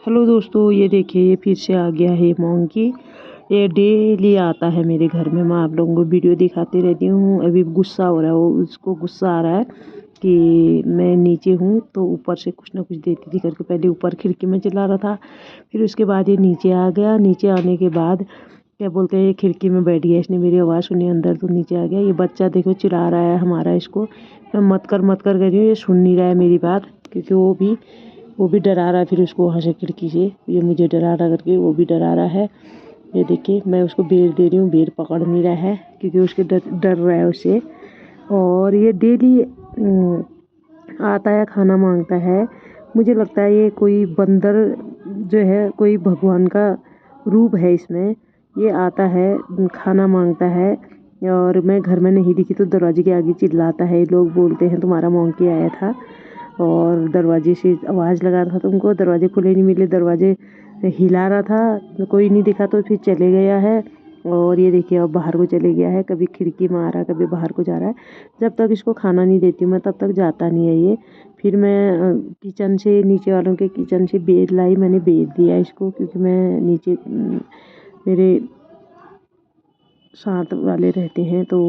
Hello दोस्तों, ये देखिए ये फिर से आ गया है मोंकी। ये डेली आता है मेरे घर में। मैं आप लोगों को वीडियो दिखाती रहती हूँ। अभी गुस्सा हो रहा है, वो उसको गुस्सा आ रहा है कि मैं नीचे हूँ तो ऊपर से कुछ ना कुछ देती थी करके पहले ऊपर खिड़की में चिल्ला रहा था। फिर उसके बाद ये नीचे आ गया। नीचे आने के बाद क्या बोलते हैं, ये खिड़की में बैठ गया। इसने मेरी आवाज़ सुनी अंदर, तो नीचे आ गया। ये बच्चा देखो चिल्ला रहा है हमारा, इसको मैं मत कर रही हूँ, ये सुन नहीं रहा है मेरी बात, क्योंकि वो भी डरा रहा है। फिर उसको वहाँ से खिड़की से ये मुझे डरा रहा करके वो भी डरा रहा है। ये देखिए मैं उसको बेर दे रही हूँ, बेर पकड़ नहीं रहा है क्योंकि उसके डर रहा है उससे। और ये डेली आता है, खाना मांगता है। मुझे लगता है ये कोई बंदर जो है, कोई भगवान का रूप है इसमें। ये आता है, खाना मांगता है, और मैं घर में नहीं दिखी तो दरवाजे के आगे चिल्लाता है। लोग बोलते हैं तुम्हारा मोंकी आया था, और दरवाजे से आवाज़ लगा रहा था तुमको। दरवाजे खुले नहीं मिले, दरवाजे हिला रहा था, कोई नहीं दिखा तो फिर चले गया है। और ये देखिए अब बाहर को चले गया है, कभी खिड़की में आ रहा है, कभी बाहर को जा रहा है। जब तक इसको खाना नहीं देती हूँ मैं तब तक जाता नहीं है ये। फिर मैं किचन से, नीचे वालों के किचन से बेर लाई, मैंने बेर दिया इसको, क्योंकि मैं नीचे मेरे साथ वाले रहते हैं तो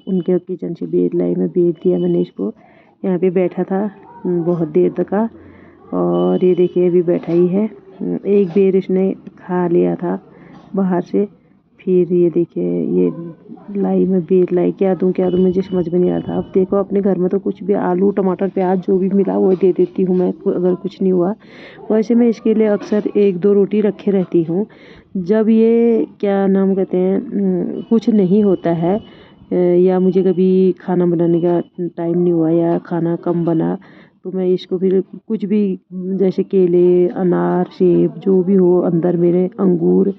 उनके किचन से बेर लाई, मैं बेर दिया मैंने इसको। यहाँ पे बैठा था बहुत देर तक का, और ये देखिए अभी बैठा ही है। एक बेर इसने खा लिया था बाहर से। फिर ये देखिए ये लाई, मैं बेर लाई, क्या दूँ मुझे समझ में नहीं आ रहा था। अब देखो अपने घर में तो कुछ भी आलू टमाटर प्याज जो भी मिला वो दे देती हूँ मैं, अगर कुछ नहीं हुआ। वैसे मैं इसके लिए अक्सर एक दो रोटी रखे रहती हूँ। जब ये क्या नाम कहते हैं, कुछ नहीं होता है, या मुझे कभी खाना बनाने का टाइम नहीं हुआ या खाना कम बना, तो मैं इसको फिर कुछ भी, जैसे केले, अनार, सेब जो भी हो अंदर मेरे, अंगूर,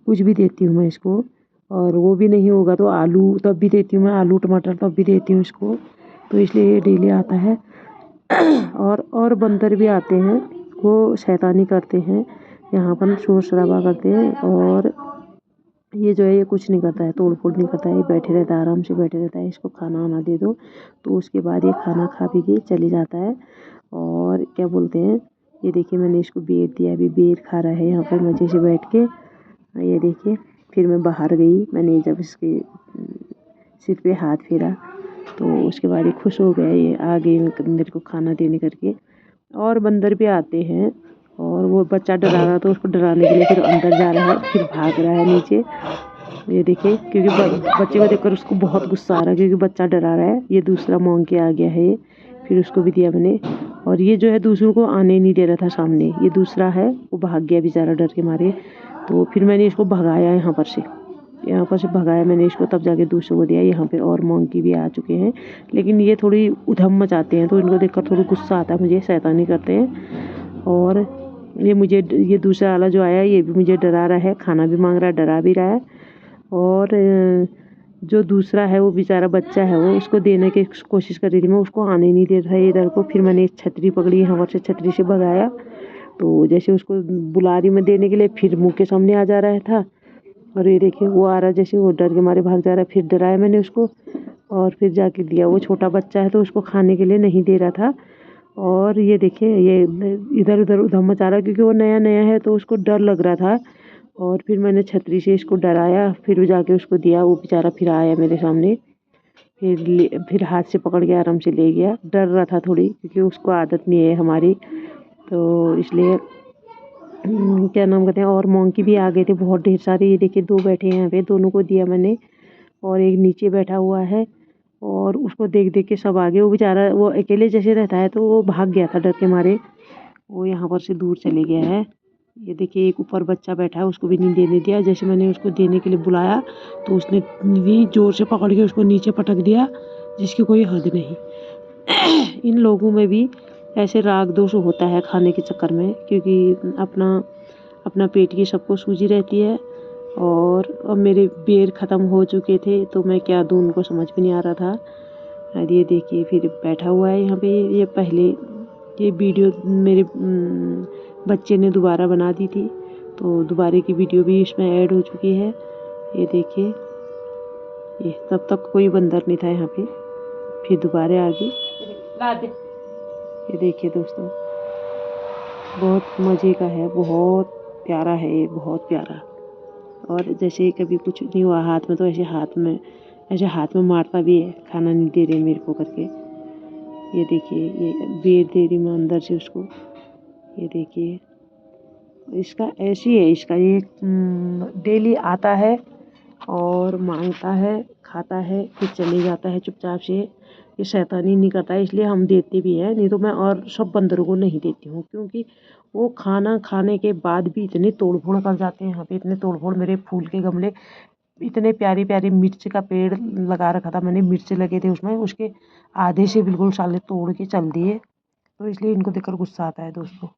कुछ भी देती हूँ मैं इसको। और वो भी नहीं होगा तो आलू तब भी देती हूँ मैं, आलू टमाटर तब भी देती हूँ इसको। तो इसलिए ये डेली आता है। और बंदर भी आते हैं, वो शैतानी करते हैं, यहाँ पर शोर शराबा करते हैं। और ये जो है ये कुछ नहीं करता है, तोड़ फोड़ नहीं करता है, ये बैठे रहता है, आराम से बैठे रहता है। इसको खाना वाना दे दो तो उसके बाद ये खाना खा पी के चले जाता है। और क्या बोलते हैं, ये देखिए मैंने इसको बेर दिया, अभी बेर खा रहा है यहाँ पर मज़े से बैठ के। ये देखिए फिर मैं बाहर गई, मैंने जब इसके सिर पे हाथ फेरा तो उसके बाद ये खुश हो गया, ये आ गई मेरे को खाना देने करके। और बंदर भी आते हैं, और वो बच्चा डरा रहा तो उसको डराने के लिए फिर अंदर जा रहा है, फिर भाग रहा है नीचे। ये देखिए क्योंकि बच्चे को देखकर उसको बहुत गुस्सा आ रहा है, क्योंकि बच्चा डरा रहा है। ये दूसरा मोंकी आ गया है ये, फिर उसको भी दिया मैंने। और ये जो है दूसरों को आने नहीं दे रहा था सामने, ये दूसरा है वो भाग गया बेचारा डर के मारे। तो फिर मैंने इसको भगाया यहाँ पर से भगाया मैंने इसको, तब जाके दूसरों को दिया। यहाँ पे और मोंकी भी आ चुके हैं, लेकिन ये थोड़ी उधम मचाते हैं तो इनको देखकर थोड़ा गुस्सा आता है मुझे, शैतानी करते हैं। और ये दूसरा वाला जो आया ये भी मुझे डरा रहा है, खाना भी मांग रहा है, डरा भी रहा है। और जो दूसरा है वो बेचारा बच्चा है, वो उसको देने की कोशिश कर रही थी मैं, उसको आने नहीं दे रहा है इधर को। फिर मैंने एक छतरी पकड़ी, यहाँ पर से छतरी से भगाया। तो जैसे उसको बुला रही मैं देने के लिए, फिर मुँह के सामने आ जा रहा था। और ये देखिए वो आ रहा, जैसे वो डर के मारे भाग जा रहा है। फिर डराया मैंने उसको, और फिर जाके दिया। वो छोटा बच्चा है तो उसको खाने के लिए नहीं दे रहा था। और ये देखिए ये इधर उधर उधम मचा रहा है, क्योंकि वो नया नया है तो उसको डर लग रहा था। और फिर मैंने छतरी से इसको डराया, फिर जाके उसको दिया। वो बेचारा फिर आया मेरे सामने, फिर हाथ से पकड़ के आराम से ले गया। डर रहा था थोड़ी, क्योंकि उसको आदत नहीं है हमारी, तो इसलिए क्या नाम कहते हैं। और मोंकी भी आ गए थे बहुत ढेर सारे। ये देखिए दो बैठे हैं यहाँ पे, दोनों को दिया मैंने। और एक नीचे बैठा हुआ है, और उसको देख देख के सब आ गए। वो बेचारा वो अकेले जैसे रहता है तो वो भाग गया था डर के मारे, वो यहाँ पर से दूर चले गया है। ये देखिए एक ऊपर बच्चा बैठा है, उसको भी नहीं देने दिया। जैसे मैंने उसको देने के लिए बुलाया तो उसने भी ज़ोर से पकड़ के उसको नीचे पटक दिया, जिसकी कोई हद नहीं। इन लोगों में भी ऐसे राग दोष होता है खाने के चक्कर में, क्योंकि अपना अपना पेट की सबको सूझी रहती है। और अब मेरे बेर ख़त्म हो चुके थे तो मैं क्या दूँ उनको समझ में नहीं आ रहा था। और ये देखिए फिर बैठा हुआ है यहाँ पे। ये पहले ये वीडियो मेरे बच्चे ने दोबारा बना दी थी, तो दोबारा की वीडियो भी इसमें ऐड हो चुकी है। ये देखिए ये तब तक कोई बंदर नहीं था यहाँ पे, फिर दोबारा आ गई। ये देखिए दोस्तों। बहुत मज़े का है, बहुत प्यारा है ये, बहुत प्यारा। और जैसे कभी कुछ नहीं हुआ हाथ में तो ऐसे हाथ में मारता भी है, खाना नहीं दे रहे मेरे को करके। ये देखिए, ये बेर दे रही मैं अंदर से उसको। ये देखिए, इसका ऐसी है, इसका ये डेली आता है और मांगता है, खाता है, फिर चले जाता है चुपचाप से। ये शैतानी नहीं करता है, इसलिए हम देते भी हैं, नहीं तो मैं और सब बंदरों को नहीं देती हूँ, क्योंकि वो खाना खाने के बाद भी इतनी तोड़ फोड़ कर जाते हैं। यहाँ पे इतने तोड़ फोड़, मेरे फूल के गमले, इतने प्यारी प्यारी मिर्च का पेड़ लगा रखा था मैंने, मिर्च लगे थे उसमें, उसके आधे से बिल्कुल साले तोड़ के चल दिए। तो इसलिए इनको देखकर गुस्सा आता है दोस्तों।